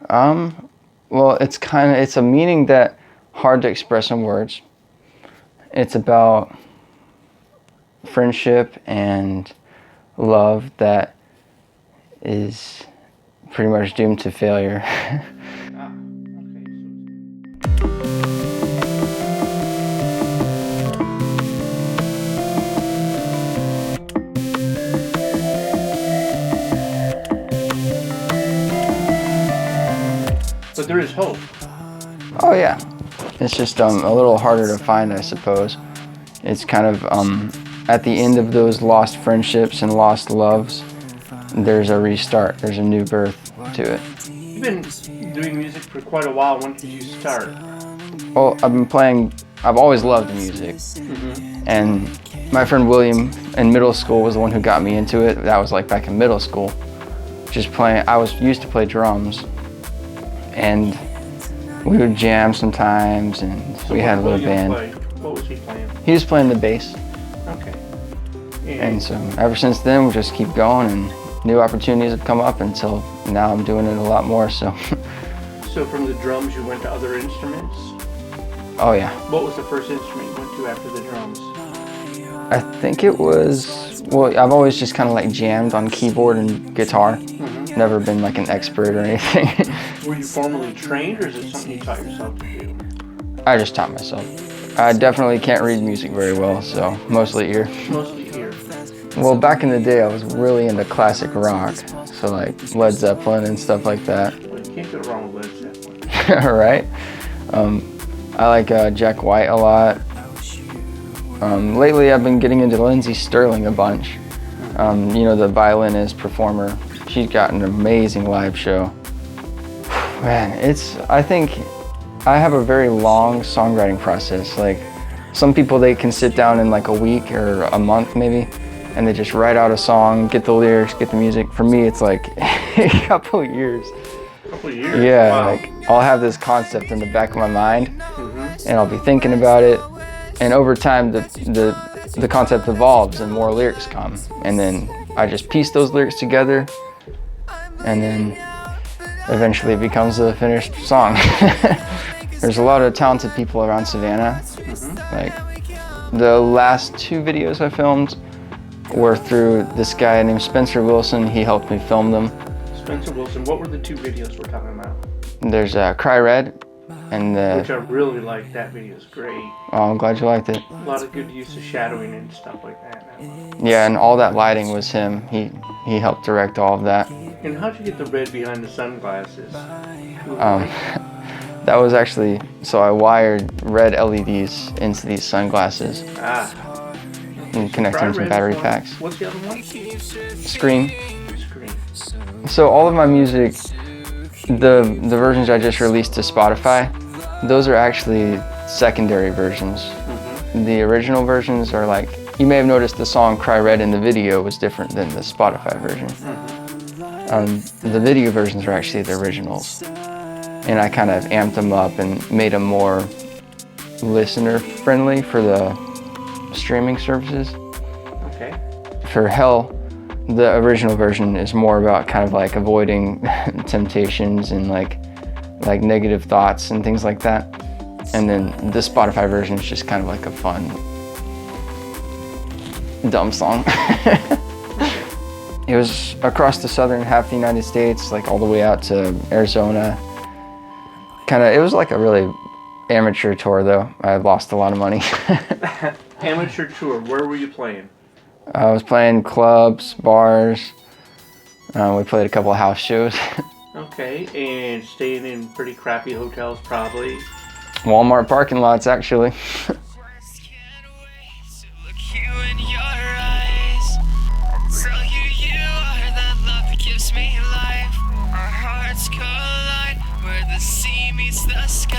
Well, it's a meaning that hard to express in words. It's about friendship and love that is pretty much doomed to failure. But there is hope. Oh yeah, it's just a little harder to find, I suppose. It's kind of at the end of those lost friendships and lost loves, there's a restart, there's a new birth to it. You've been doing music for quite a while. When did you start? Well, I've always loved music. And my friend William in middle school was the one who got me into it. That was like back in middle school. I was used to play drums, and we would jam sometimes, and So we had a little band. What was he playing? He was playing the bass. Okay. And so ever since then, we just keep going, and new opportunities have come up until now I'm doing it a lot more, so. So from the drums, you went to other instruments? Oh yeah. What was the first instrument you went to after the drums? I think it was, well, I've always just kind of like jammed on keyboard and guitar. Never been like an expert or anything. Were you formally trained, or is it something you taught yourself to do? I just taught myself. I definitely can't read music very well, so mostly ear. Mostly ear. Well, back in the day, I was really into classic rock, so like Led Zeppelin and stuff like that. Well, you can't go wrong with Led Zeppelin. Right? I like Jack White a lot. Lately, I've been getting into Lindsey Sterling a bunch. You know, the violinist, performer. She's got an amazing live show. Man, I think I have a very long songwriting process. Like, some people, they can sit down in like a week or a month maybe, and they just write out a song, get the lyrics, get the music. For me, it's like a couple of years. A couple of years? Yeah, Wow. like I'll have this concept in the back of my mind, and I'll be thinking about it, and over time the concept evolves and more lyrics come, and then I just piece those lyrics together, and then eventually it becomes a finished song. There's a lot of talented people around Savannah. Like, the last 2 videos I filmed were through this guy named Spencer Wilson. He helped me film them. Spencer Wilson, what were the 2 videos we're talking about? There's Cry Red, and Which I really liked. That video is great. Oh, I'm glad you liked it. A lot of good use of shadowing and stuff like that. Yeah, and all that lighting was him. He helped direct all of that. And how'd you get the red behind the sunglasses? That was actually, so I wired red LEDs into these sunglasses and connected them to battery packs. What's the other one? Screen. Screen. So all of my music, the versions I just released to Spotify, those are actually secondary versions. The original versions are like, you may have noticed the song Cry Red in the video was different than the Spotify version. The video versions are actually the originals. And I kind of amped them up and made them more listener friendly for the streaming services. Okay. For Hell, the original version is more about kind of like avoiding temptations and like negative thoughts and things like that. And then the Spotify version is just kind of like a fun, dumb song. It was across the southern half of the United States, like all the way out to Arizona. It was like a really amateur tour though. I lost a lot of money. Amateur tour, where were you playing? I was playing clubs, bars. We played a couple of house shows. Okay, and staying in pretty crappy hotels probably. Walmart parking lots, actually. Our hearts collide where the sea meets the sky.